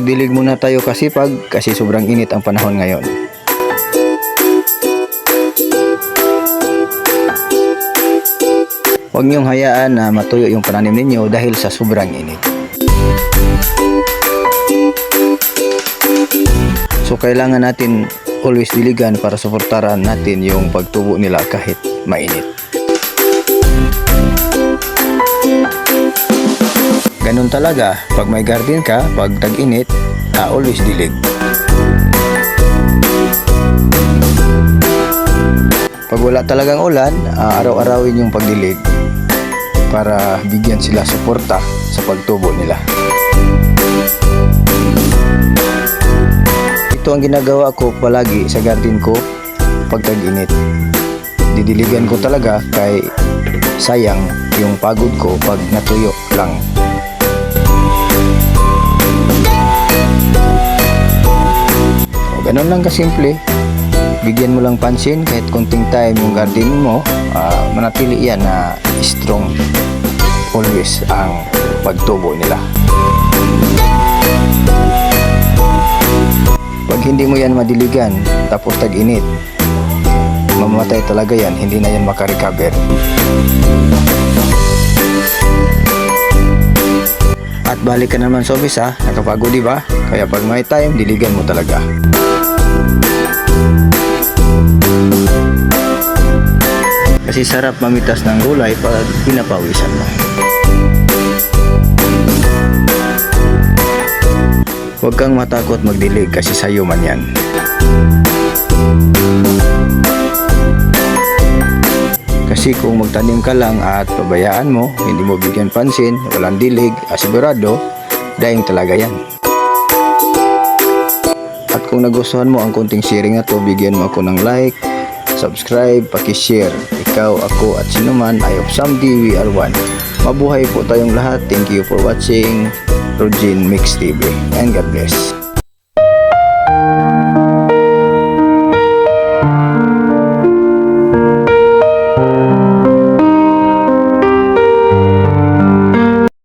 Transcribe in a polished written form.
Magdilig muna tayo kasi sobrang init ang panahon ngayon. Huwag niyong hayaan na matuyo yung pananim ninyo dahil sa sobrang init. So kailangan natin always diligan para suportahan natin yung pagtubo nila kahit mainit. Ganun talaga, pag may garden ka, pag tag-init, always dilig. Pag wala talagang ulan, araw-arawin yung pagdilig para bigyan sila suporta sa pagtubo nila. Ito ang ginagawa ko palagi sa garden ko pag tag-init. Didiligan ko talaga kay sayang yung pagod ko pag natuyo lang. O, ganun lang kasimple. Bigyan mo lang pansin kahit konting time yung garden mo, manatili yan na strong always ang pagtubo nila. Pag hindi mo yan madiligan tapos tag-init, mamamatay talaga yan, hindi na yan makarecover. At balik ka naman sa office nakapagod diba? Kaya pag may time, diligan mo talaga. Kasi sarap mamitas ng gulay pag pinapawisan mo. Huwag kang matakot magdilig kasi sayo man yan. Kasi kung magtanim ka lang at pabayaan mo, hindi mo bigyan pansin, walang dilig, asigurado, daing talaga yan. At kung nagustuhan mo ang konting sharing na to, bigyan mo ako ng like, subscribe, paki-share. Ikaw, ako at sino man, I hope someday we are one. Mabuhay po tayong lahat. Thank you for watching Rogin Mix TV and God bless.